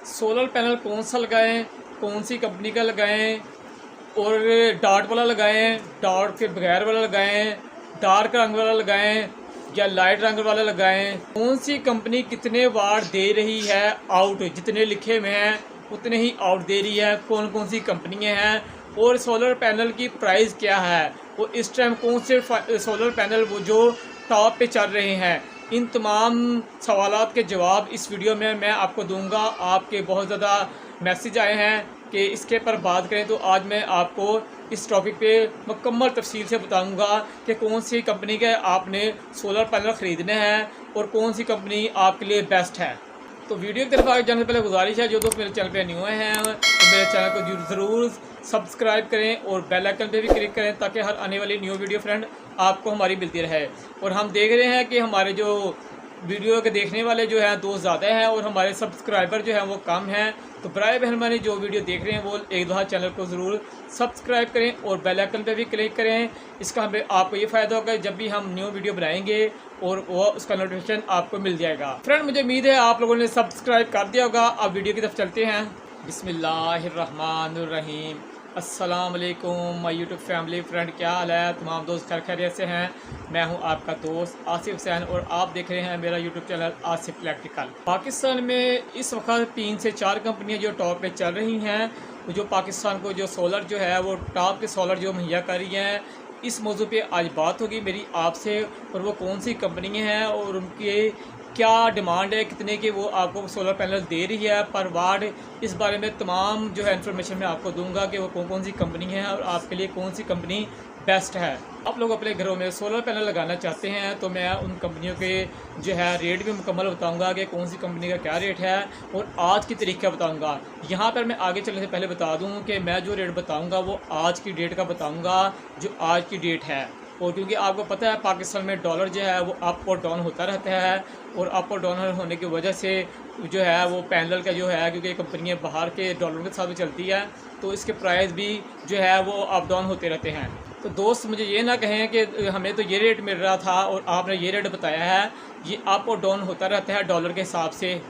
Solar panel कौन सा लगाएं, कौन सी कंपनी का लगाएं, और डॉट वाला लगाएं, डॉट के बगैर वाला लगाएं, डार्क रंग वाला लगाएं या लाइट रंग वाला लगाएं, कौन सी कंपनी कितने वाट दे रही है आउट, जितने लिखे हुए हैं उतने ही आउट दे रही है, कौन कौन सी कंपनियां हैं, और सोलर पैनल की प्राइस क्या है, वो इस टाइम कौन से सोलर पैनल वो जो टॉप पे चल रहे हैं। इन तमाम सवालात के जवाब इस वीडियो में मैं आपको दूंगा। आपके बहुत ज़्यादा मैसेज आए हैं कि इसके पर बात करें, तो आज मैं आपको इस टॉपिक पे मुकम्मल तफसील से बताऊंगा कि कौन सी कंपनी के आपने सोलर पैनल ख़रीदने हैं और कौन सी कंपनी आपके लिए बेस्ट है। तो वीडियो की तरफ आगे जाने से पहले गुजारिश है, जो दोस्त मेरे चैनल पे न्यू हैं तो मेरे चैनल को ज़रूर सब्सक्राइब करें और बेल आइकन पे भी क्लिक करें ताकि हर आने वाली न्यू वीडियो फ्रेंड आपको हमारी मिलती रहे। और हम देख रहे हैं कि हमारे जो वीडियो के देखने वाले जो हैं दोस्त ज़्यादा हैं और हमारे सब्सक्राइबर जो हैं वो कम हैं, तो बराए मेहरबानी जो वीडियो देख रहे हैं वो एक दफ़ा चैनल को ज़रूर सब्सक्राइब करें और बेल आइकन पे भी क्लिक करें। इसका हमें आपको ये फ़ायदा होगा जब भी हम न्यू वीडियो बनाएंगे और वो उसका नोटिफिकेशन आपको मिल जाएगा। फ्रेंड मुझे उम्मीद है आप लोगों ने सब्सक्राइब कर दिया होगा। अब वीडियो की तरफ चलते हैं। बिस्मिल्लाहिर्रहमानिर्रहीम। अस्सलाम वालेकुम माय यूट्यूब फैमिली फ्रेंड, क्या हाल है? तमाम दोस्त खैर खैरियत से हैं। मैं हूं आपका दोस्त आसिफ हुसैन और आप देख रहे हैं मेरा YouTube channel Asif electrical. Pakistan में इस वक्त 3 से 4 कंपनियां जो टॉप पे चल रही हैं, जो पाकिस्तान को जो सोलर जो है वो टॉप के सोलर जो मुहैया कर रही हैं, इस मौजू पे आज बात होगी मेरी आपसे। और वो कौन सी कंपनियाँ हैं और उनके क्या डिमांड है, कितने के वो आपको सोलर पैनल दे रही है पर वाट, इस बारे में तमाम जो है इन्फॉर्मेशन मैं आपको दूंगा कि वो कौन कौन सी कंपनी है और आपके लिए कौन सी कंपनी बेस्ट है। आप लोग अपने घरों में सोलर पैनल लगाना चाहते हैं तो मैं उन कंपनियों के जो है रेट भी मुकम्मल बताऊंगा कि कौन सी कंपनी का क्या रेट है और आज की तारीख का बताऊंगा। यहाँ पर मैं आगे चलने से पहले बता दूँ कि मैं जो रेट बताऊँगा वो आज की डेट का बताऊँगा, जो आज की डेट है। और क्योंकि आपको पता है पाकिस्तान में डॉलर जो है वो अप और डाउन होता रहता है, और अप और डाउन होने की वजह से जो है वो पैनल का जो है, क्योंकि कंपनियां बाहर के डॉलर के साथ भी चलती है तो इसके प्राइस भी जो है वो अप डाउन होते रहते हैं। तो दोस्त मुझे ये ना कहें कि हमें तो ये रेट मिल रहा था और आपने ये रेट बताया है, ये अप और डाउन होता रहता है डॉलर के हिसाब से।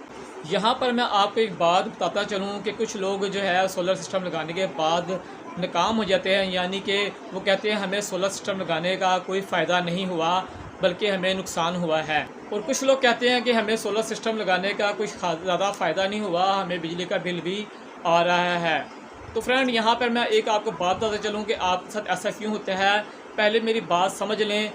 यहाँ पर मैं आपको एक बात बताता चलूँ कि कुछ लोग जो है सोलर सिस्टम लगाने के बाद नाकाम हो जाते हैं, यानी कि वो कहते हैं हमें सोलर सिस्टम लगाने का कोई फ़ायदा नहीं हुआ बल्कि हमें नुकसान हुआ है। और कुछ लोग कहते हैं कि हमें सोलर सिस्टम लगाने का कुछ ज़्यादा फ़ायदा नहीं हुआ, हमें बिजली का बिल भी आ रहा है। तो फ्रेंड यहाँ पर मैं एक आपको बात बताता चलूँ कि आपके साथ ऐसा क्यों होता है। पहले मेरी बात समझ लें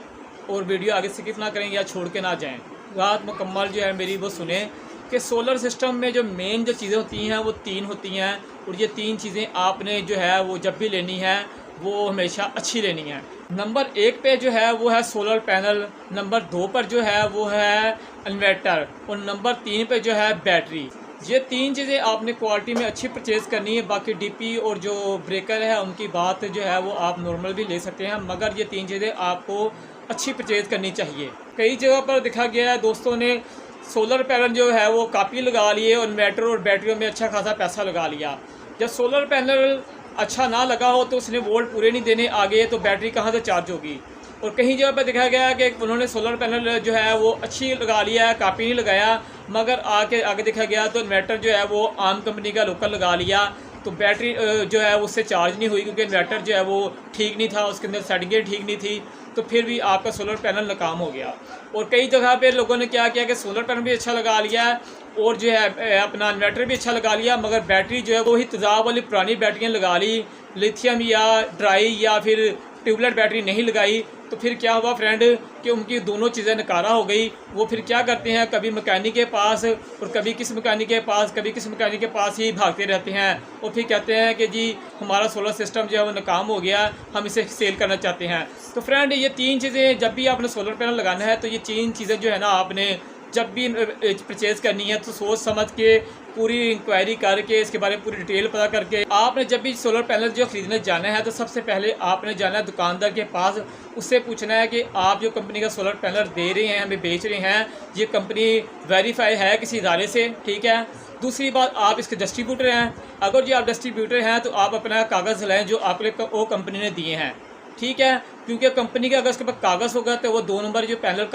और वीडियो आगे स्किप ना करें या छोड़ के ना जाएँ, बात मुकम्मल जो है मेरी वो सुने कि सोलर सिस्टम में जो मेन जो चीज़ें होती हैं वो 3 होती हैं, और ये 3 चीज़ें आपने जो है वो जब भी लेनी है वो हमेशा अच्छी लेनी है। नंबर 1 पे जो है वो है सोलर पैनल, नंबर 2 पर जो है वो है इन्वर्टर, और नंबर 3 पे जो है बैटरी। ये 3 चीज़ें आपने क्वालिटी में अच्छी परचेज़ करनी है। बाकी डीपी और जो ब्रेकर है उनकी बात जो है वो आप नॉर्मल भी ले सकते हैं, मगर ये 3 चीज़ें आपको अच्छी परचेज़ करनी चाहिए। कई जगह पर देखा गया है दोस्तों ने सोलर पैनल जो है वो काफ़ी लगा लिए और इन्वर्टर और बैटरियों में अच्छा खासा पैसा लगा लिया। जब सोलर पैनल अच्छा ना लगा हो तो उसने वोल्ट पूरे नहीं देने आगे, तो बैटरी कहाँ से चार्ज होगी। और कहीं जगह पर देखा गया कि उन्होंने सोलर पैनल जो है वो अच्छी लगा लिया है, काफ़ी नहीं लगाया, मगर आगे देखा गया तो इन्वर्टर जो है वो आम कंपनी का लोकल लगा लिया, तो बैटरी जो है उससे चार्ज नहीं हुई क्योंकि इन्वर्टर जो है वो ठीक नहीं था, उसके अंदर सेटिंगें ठीक नहीं थी, तो फिर भी आपका सोलर पैनल नाकाम हो गया। और कई जगह पे लोगों ने क्या किया कि सोलर पैनल भी अच्छा लगा लिया और जो है अपना इन्वर्टर भी अच्छा लगा लिया, मगर बैटरी जो है वो ही तेज़ाब वाली पुरानी बैटरियाँ लगा ली, लिथियम या ड्राई या फिर ट्यूबलाइट बैटरी नहीं लगाई। तो फिर क्या हुआ फ्रेंड कि उनकी दोनों चीज़ें नकारा हो गई। वो फिर क्या करते हैं, कभी मैकेनिक के पास और कभी किस मैकेनिक के पास, कभी किस मैकेनिक के पास ही भागते रहते हैं और फिर कहते हैं कि जी हमारा सोलर सिस्टम जो है वो नाकाम हो गया, हम इसे सेल करना चाहते हैं। तो फ्रेंड ये 3 चीज़ें जब भी आपने सोलर पैनल लगाना है तो ये 3 चीज़ें जो है ना आपने जब भी परचेज़ करनी है तो सोच समझ के पूरी इंक्वायरी करके इसके बारे में पूरी डिटेल पता करके आपने जब भी सोलर पैनल जो ख़रीदने जाना है तो सबसे पहले आपने जाना है दुकानदार के पास, उससे पूछना है कि आप जो कंपनी का सोलर पैनल दे रहे हैं, हमें बेच रहे हैं, ये कंपनी वेरीफाई है किसी इदारे से, ठीक है। दूसरी बात, आप इसके डिस्ट्रीब्यूटर हैं, अगर जो आप डिस्ट्रीब्यूटर हैं तो आप अपना कागज़ लाएँ जो आपके वो कंपनी ने दिए हैं, ठीक है। क्योंकि कंपनी का अगर उसके पास कागज़ होगा तो वो 2 नंबर जो पैनल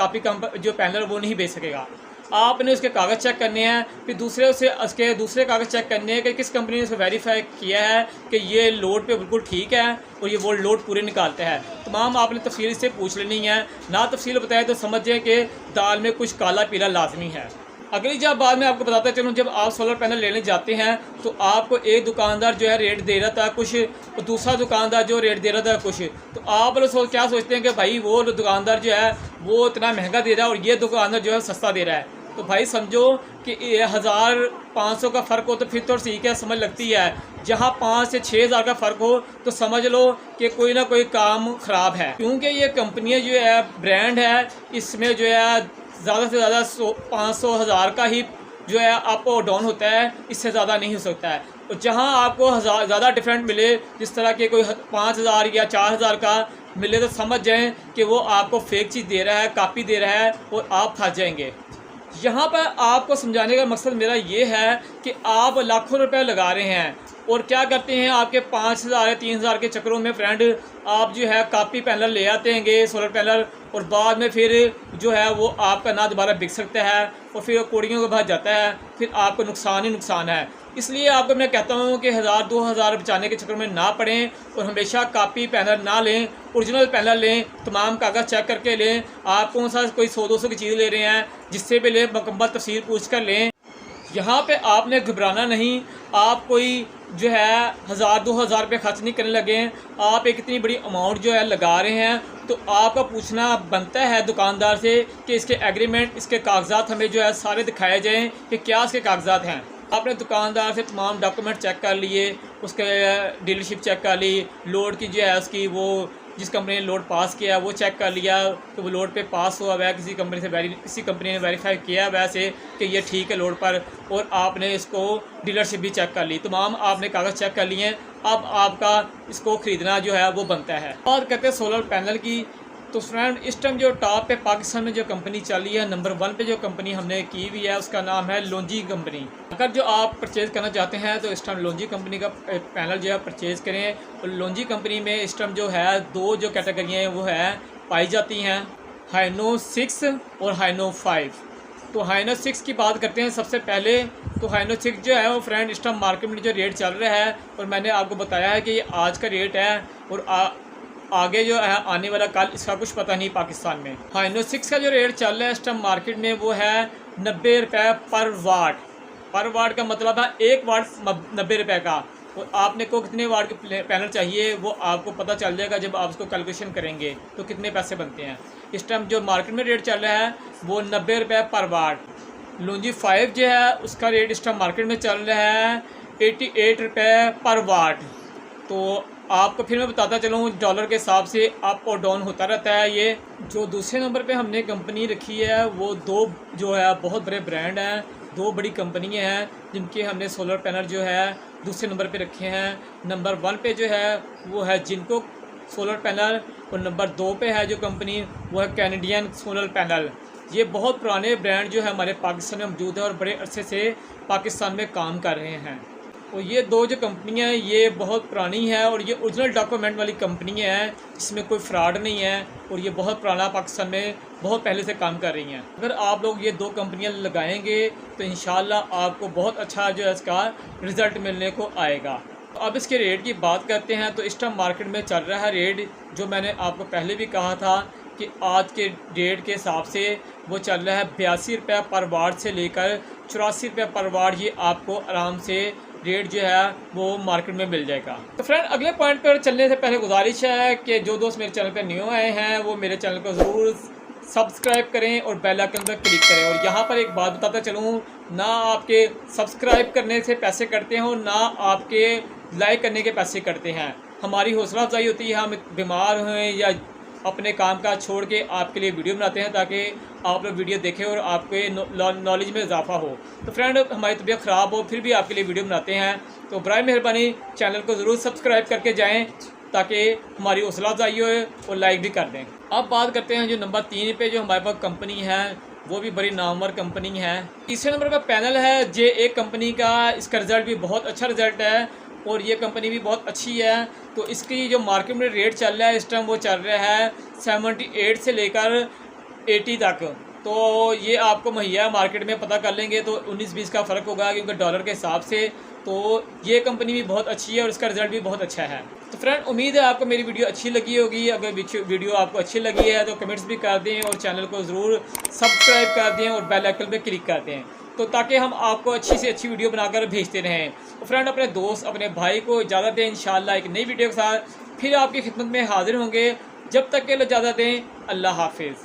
जो पैनल वो नहीं बेच सकेगा। आपने उसके कागज़ चेक करने हैं, फिर उसके दूसरे कागज़ चेक करने हैं कि किस कंपनी ने उसको वेरीफाई किया है कि ये लोड पे बिल्कुल ठीक है और ये वो लोड पूरे निकालता है। तमाम आपने तफसील इससे पूछ लेनी है, ना तफसील बताए तो समझें कि दाल में कुछ काला पीला लाजमी है। अगली जब बात मैं आपको बताता चलूँ, जब आप सोलर पैनल लेने जाते हैं तो आपको एक दुकानदार जो है रेट दे रहा था कुछ और दूसरा दुकानदार जो रेट दे रहा था कुछ, तो आप लोग क्या सोचते हैं कि भाई वो दुकानदार जो है वो इतना महंगा दे रहा है और ये दुकानदार जो है सस्ता दे रहा है। तो भाई समझो कि 1500 का फ़र्क हो तो फिर तो ठीक है, समझ लगती है। जहाँ 5 से 6 हज़ार का फ़र्क हो तो समझ लो कि कोई ना कोई काम ख़राब है, क्योंकि ये कंपनियाँ जो है ब्रांड है, इसमें जो है ज़्यादा से ज़्यादा 500 हज़ार का ही जो है अप और डाउन होता है, इससे ज़्यादा नहीं हो सकता है। और जहाँ आपको ज़्यादा डिफरेंट मिले, जिस तरह के कोई 5000 या 4000 का मिले, तो समझ जाएं कि वो आपको फेक चीज़ दे रहा है, कॉपी दे रहा है और आप फंस जाएंगे। यहाँ पर आपको समझाने का मकसद मेरा ये है कि आप लाखों रुपए लगा रहे हैं और क्या करते हैं, आपके 5000 या 3000 के चक्करों में फ्रेंड आप जो है कॉपी पैनल ले आते हैं सोलर पैनल, और बाद में फिर जो है वो आपका ना दोबारा बिक सकता है और फिर कोड़ियों को भज जाता है, फिर आपको नुकसान ही नुकसान है। इसलिए आपको मैं कहता हूँ कि 1000-2000 बचाने के चक्कर में ना पड़ें और हमेशा कॉपी पैनल ना लें, ओरिजिनल पैनल लें, तमाम कागज़ चेक करके लें। आप कौन सा कोई 100-200 की चीज़ ले रहे हैं, जिससे भी लें मुकम्मल तफसील पूछ कर लें। यहाँ पे आपने घबराना नहीं, आप कोई जो है 1000-2000 रुपये खर्च नहीं करने लगे। आप एक इतनी बड़ी अमाउंट जो है लगा रहे हैं, तो आपका पूछना बनता है दुकानदार से कि इसके एग्रीमेंट, इसके कागजात हमें जो है सारे दिखाए जाएं कि क्या इसके कागजात हैं। आपने दुकानदार से तमाम डॉक्यूमेंट चेक कर लिए, उसके डीलरशिप चेक कर ली, लोड की जो है उसकी वो जिस कंपनी ने लोड पास किया वो चेक कर लिया कि वो लोड पे पास हुआ हुआ है, किसी कंपनी ने वेरीफाई किया वैसे कि ये ठीक है लोड पर, और आपने इसको डीलरशिप भी चेक कर ली, तमाम आपने कागज़ चेक कर लिए। अब आपका इसको ख़रीदना जो है वो बनता है। बात करते हैं सोलर पैनल की, तो फ्रेंड इस टाइम जो टॉप पे पाकिस्तान में जो कंपनी चल रही है, नंबर 1 पे जो कंपनी हमने की हुई है उसका नाम है लोंजी कंपनी। अगर जो आप परचेज़ करना चाहते हैं तो इस टाइम लोंजी कंपनी का पैनल जो है परचेज़ करें। और लोंजी कंपनी में इस टाइम जो है 2 जो कैटेगरियाँ हैं वो है पाई जाती हैं, हाइनो 6 और हाइनो 5। तो हाइनो 6 की बात करते हैं सबसे पहले। तो हाइनो 6 जो है वो फ्रेंड इस टाइम मार्केट में जो रेट चल रहा है, और मैंने आपको बताया है कि ये आज का रेट है और आगे जो है आने वाला कल इसका कुछ पता नहीं पाकिस्तान में। हाइनो 6 का जो रेट चल रहा है इस टाइम मार्केट में वो है 90 रुपये पर वाट। पर वाट का मतलब है 1 वाट 90 रुपये का। और आपने को कितने वाट के पैनल चाहिए वो आपको पता चल जाएगा जब आप उसको कैलकुलेशन करेंगे तो कितने पैसे बनते हैं। इस टाइम जो मार्केट में रेट चल रहा है वो 90 रुपये पर वाट। लोंजी 5 जो है उसका रेट इस टाइम मार्केट में चल रहा है 88 रुपये पर वाट। तो आपको फिर मैं बताता चलूँ डॉलर के हिसाब से अप और डाउन होता रहता है। ये जो दूसरे नंबर पे हमने कंपनी रखी है वो 2 जो है बहुत बड़े ब्रांड हैं, 2 बड़ी कंपनियां हैं जिनके हमने सोलर पैनल जो है दूसरे नंबर पे रखे हैं। नंबर 1 पे जो है वो है जिनको सोलर पैनल, और नंबर 2 पे है जो कंपनी वो है कैनेडियन सोलर पैनल। ये बहुत पुराने ब्रांड जो है हमारे पाकिस्तान में मौजूद है और बड़े अरसे से पाकिस्तान में काम कर रहे हैं। और ये 2 जो कंपनियां हैं ये बहुत पुरानी है और ये ओरिजिनल डॉक्यूमेंट वाली कंपनियां हैं, इसमें कोई फ्रॉड नहीं है और ये बहुत पुराना पाकिस्तान में बहुत पहले से काम कर रही हैं। अगर आप लोग ये 2 कंपनियां लगाएंगे तो इंशाल्लाह आपको बहुत अच्छा जो है इसका रिज़ल्ट मिलने को आएगा। तो अब इसके रेट की बात करते हैं। तो इस टाइम मार्केट में चल रहा है रेट जो मैंने आपको पहले भी कहा था कि आज के रेट के हिसाब से वो चल रहा है 82 रुपये पर वाट से लेकर 84 रुपये पर वाट। ये आपको आराम से रेट जो है वो मार्केट में मिल जाएगा। तो फ्रेंड अगले पॉइंट पर चलने से पहले गुजारिश है कि जो दोस्त मेरे चैनल पर न्यू आए हैं वो मेरे चैनल को ज़रूर सब्सक्राइब करें और बेल आइकन पर क्लिक करें। और यहाँ पर एक बात बताता चलूँ, ना आपके सब्सक्राइब करने से पैसे कटते हैं ना आपके लाइक करने के पैसे कटते हैं। हमारी हौसला अफजाई होती है, हम बीमार हैं या अपने काम काज छोड़ के आपके लिए वीडियो बनाते हैं ताकि आप लोग वीडियो देखें और आपके नॉलेज में इजाफा हो। तो फ्रेंड हमारी तबीयत ख़राब हो फिर भी आपके लिए वीडियो बनाते हैं, तो बराए मेहरबानी चैनल को ज़रूर सब्सक्राइब करके जाएं ताकि हमारी हौसला अफजाई हो और लाइक भी कर दें। अब बात करते हैं जो नंबर 3 पे जो हमारे पास कंपनी है वो भी बड़ी नामवर कंपनी है। तीसरे नंबर पर पैनल है JA कंपनी का। इसका रिज़ल्ट भी बहुत अच्छा रिज़ल्ट है और ये कंपनी भी बहुत अच्छी है। तो इसकी जो मार्केट में रेट चल रहा है इस टाइम वो चल रहा है 78 से लेकर 80 तक। तो ये आपको मुहैया मार्केट में पता कर लेंगे तो 19-20 का फ़र्क होगा, क्योंकि डॉलर के हिसाब से तो ये कंपनी भी बहुत अच्छी है और इसका रिज़ल्ट भी बहुत अच्छा है। तो फ्रेंड, उम्मीद है आपको मेरी वीडियो अच्छी लगी होगी। अगर वीडियो आपको अच्छी लगी है तो कमेंट्स भी कर दें और चैनल को ज़रूर सब्सक्राइब कर दें और बेल आइकन पर क्लिक कर दें, तो ताकि हम आपको अच्छी से अच्छी वीडियो बनाकर भेजते रहें। तो फ्रेंड, अपने दोस्त अपने भाई को इजाज़त दें। इंशाल्लाह एक नई वीडियो के साथ फिर आपकी खिदमत में हाजिर होंगे। जब तक के लिए इजाज़त दें। अल्लाह हाफिज़।